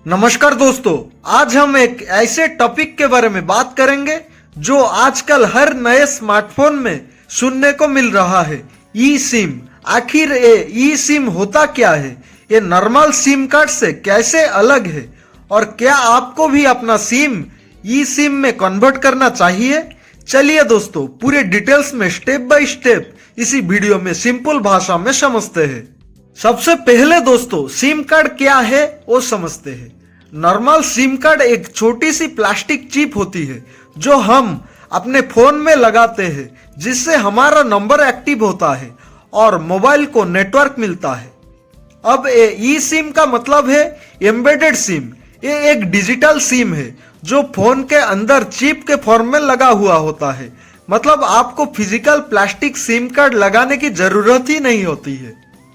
नमस्कार दोस्तों, आज हम एक ऐसे टॉपिक के बारे में बात करेंगे जो आजकल हर नए स्मार्टफोन में सुनने को मिल रहा है। ई सिम। आखिर ये ई सिम होता क्या है, ये नॉर्मल सिम कार्ड से कैसे अलग है और क्या आपको भी अपना सिम ई सिम में कन्वर्ट करना चाहिए? चलिए दोस्तों, पूरे डिटेल्स में स्टेप बाय स्टेप इसी वीडियो में सिंपल भाषा में समझते हैं। सबसे पहले दोस्तों, सिम कार्ड क्या है वो समझते हैं। नॉर्मल सिम कार्ड एक छोटी सी प्लास्टिक चिप होती है जो हम अपने फोन में लगाते हैं, जिससे हमारा नंबर एक्टिव होता है और मोबाइल को नेटवर्क मिलता है। अब ये ई सिम का मतलब है एम्बेडेड सिम। ये एक डिजिटल सिम है जो फोन के अंदर चिप के फॉर्म में लगा हुआ होता है। मतलब आपको फिजिकल प्लास्टिक सिम कार्ड लगाने की जरूरत ही नहीं होती है।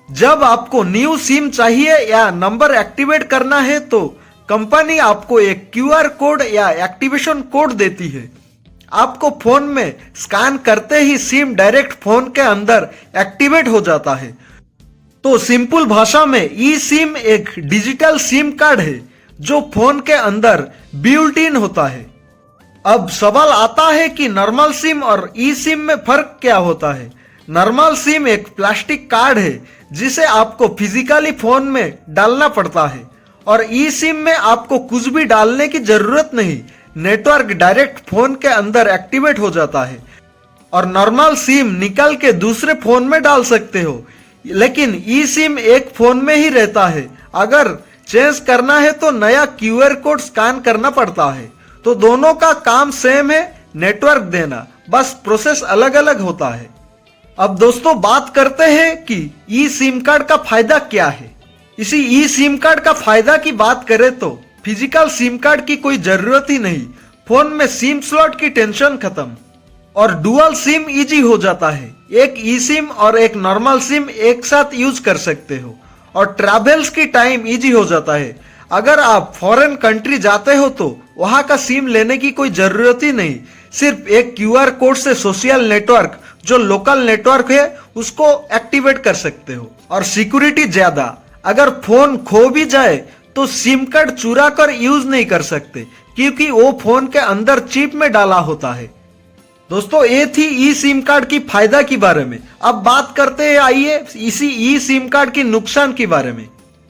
जब आपको न्यू सिम चाहिए या नंबर एक्टिवेट करना है तो कंपनी आपको एक क्यूआर कोड या एक्टिवेशन कोड देती है। आपको फोन में स्कैन करते ही सिम डायरेक्ट फोन के अंदर एक्टिवेट हो जाता है। तो सिंपल भाषा में ई सिम एक डिजिटल सिम कार्ड है जो फोन के अंदर बिल्ट इन होता है। अब सवाल आता है कि नॉर्मल सिम और ई सिम में फर्क क्या होता है। नॉर्मल सिम एक प्लास्टिक कार्ड है जिसे आपको फिजिकली फोन में डालना पड़ता है और ई सिम में आपको कुछ भी डालने की जरूरत नहीं, नेटवर्क डायरेक्ट फोन के अंदर एक्टिवेट हो जाता है। और नॉर्मल सिम निकाल के दूसरे फोन में डाल सकते हो, लेकिन ई सिम एक फोन में ही रहता है। अगर चेंज करना है तो नया क्यूआर कोड स्कैन करना पड़ता है। तो दोनों का काम सेम है, नेटवर्क देना, बस प्रोसेस अलग अलग होता है। अब दोस्तों बात करते हैं कि ई सिम कार्ड का फायदा क्या है। इसी ई सिम कार्ड का फायदा की बात करें तो फिजिकल सिम कार्ड की कोई जरूरत ही नहीं। फोन में सिम स्लॉट की टेंशन खत्म और डुअल सिम इजी हो जाता है। एक ई सिम और एक नॉर्मल सिम एक साथ यूज कर सकते हो और ट्रैवल्स की टाइम इजी हो जाता है। अगर आप फॉरेन कंट्री जाते हो तो वहां का सिम लेने की कोई जरूरत ही नहीं। सिर्फ एक क्यूआर कोड से सोशल नेटवर्क जो लोकल नेटवर्क है उसको एक्टिवेट कर सकते हो। और सिक्योरिटी ज्यादा, अगर फोन खो भी जाए तो सिम कार्ड चुरा कर यूज नहीं कर सकते क्योंकि वो फोन के अंदर चिप में डाला होता है। दोस्तों ये थी ई सिम कार्ड की फायदा के बारे में। अब बात करते हैं आइए इसी ई सिम कार्ड की नुकसान के बारे में।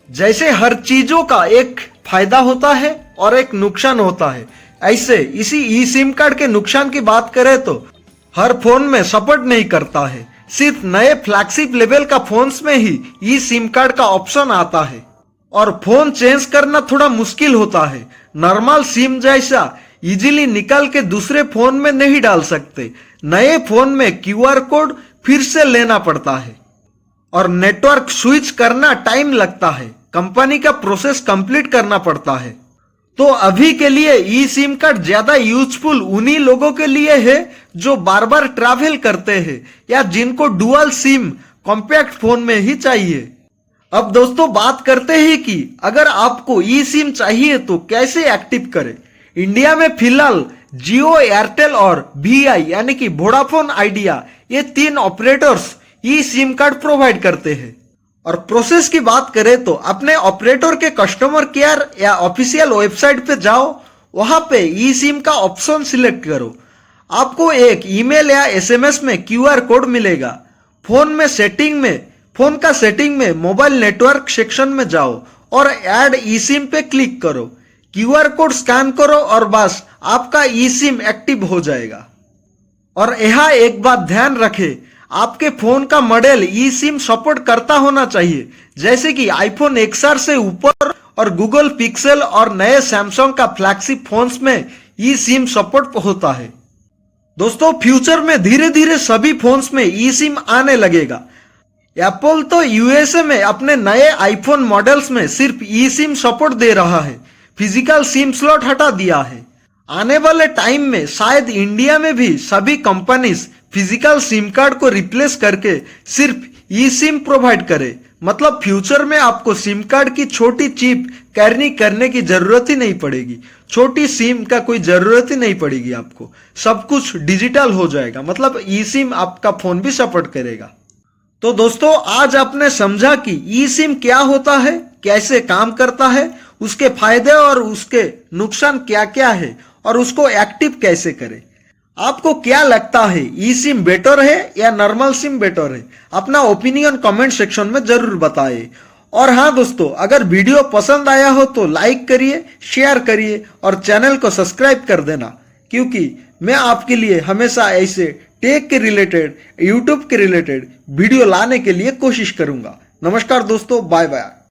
जैसे हर चीजों का एक फायदा होता है और एक नुकसान होता है, ऐसे इसी ई सिम कार्ड के नुकसान की बात करें तो हर फोन में सपोर्ट नहीं करता है। सिर्फ नए फ्लैगशिप लेवल का फोन्स में ही ई सिम कार्ड का ऑप्शन आता है और फोन चेंज करना थोड़ा मुश्किल होता है। नॉर्मल सिम जैसा इजीली निकाल के दूसरे फोन में नहीं डाल सकते। नए फोन में क्यूआर कोड फिर से लेना पड़ता है और नेटवर्क स्विच करना टाइम लगता है। कंपनी का प्रोसेस कंप्लीट करना पड़ता है। तो अभी के लिए ई सिम कार्ड ज्यादा यूजफुल उन्हीं लोगों के लिए है जो बार बार ट्रैवल करते हैं या जिनको डुअल सिम कॉम्पैक्ट फोन में ही चाहिए। अब दोस्तों बात करते हैं कि अगर आपको ई सिम चाहिए तो कैसे एक्टिव करें। इंडिया में फिलहाल जियो, एयरटेल और वीआई यानी कि वोडाफोन आइडिया, ये तीन ऑपरेटर्स ई सिम कार्ड प्रोवाइड करते हैं। और प्रोसेस की बात करें तो अपने ऑपरेटर के कस्टमर केयर या ऑफिशियल वेबसाइट पे जाओ, वहां पे ई सिम का ऑप्शन सिलेक्ट करो। आपको एक ईमेल या एसएमएस में क्यूआर कोड मिलेगा। फोन का सेटिंग में मोबाइल नेटवर्क सेक्शन में जाओ और ऐड ई सिम पे क्लिक करो। क्यूआर कोड स्कैन करो और बस आपका ई सिम एक्टिव हो जाएगा। और यहाँ एक बात ध्यान रखें, आपके फोन का मॉडल ई सिम सपोर्ट करता होना चाहिए, जैसे कि आईफोन XR से ऊपर और गूगल पिक्सेल और नए सैमसंग का फ्लैगशिप फोन्स में ई सिम सपोर्ट होता है। दोस्तों फ्यूचर में धीरे धीरे सभी फोन्स में ई सिम आने लगेगा। एप्पल तो यूएसए में अपने नए आईफोन मॉडल्स में सिर्फ ई सिम सपोर्ट दे रहा है, फिजिकल सिम स्लॉट हटा दिया है। आने वाले टाइम में शायद इंडिया में भी सभी कंपनीज फिजिकल सिम कार्ड को रिप्लेस करके सिर्फ ई सिम प्रोवाइड करे। मतलब फ्यूचर में आपको सिम कार्ड की छोटी चिप कैरी करने की जरूरत ही नहीं पड़ेगी। छोटी सिम का कोई जरूरत ही नहीं पड़ेगी आपको। सब कुछ डिजिटल हो जाएगा। मतलब ई सिम आपका फोन भी सपोर्ट करेगा। तो दोस्तों आज आपने समझा कि ई सिम क्या होता है, कैसे काम करता है उसके फायदे और उसके नुकसान क्या क्या है और उसको एक्टिव कैसे करें। आपको क्या लगता है, ई सिम बेटर है या नॉर्मल सिम बेटर है? अपना ओपिनियन कमेंट सेक्शन में जरूर बताइए। और हाँ दोस्तों, अगर वीडियो पसंद आया हो तो लाइक करिए, शेयर करिए और चैनल को सब्सक्राइब कर देना, क्योंकि मैं आपके लिए हमेशा ऐसे टेक के रिलेटेड, यूट्यूब के रिलेटेड वीडियो लाने के लिए कोशिश करूंगा। नमस्कार दोस्तों, बाय बाय।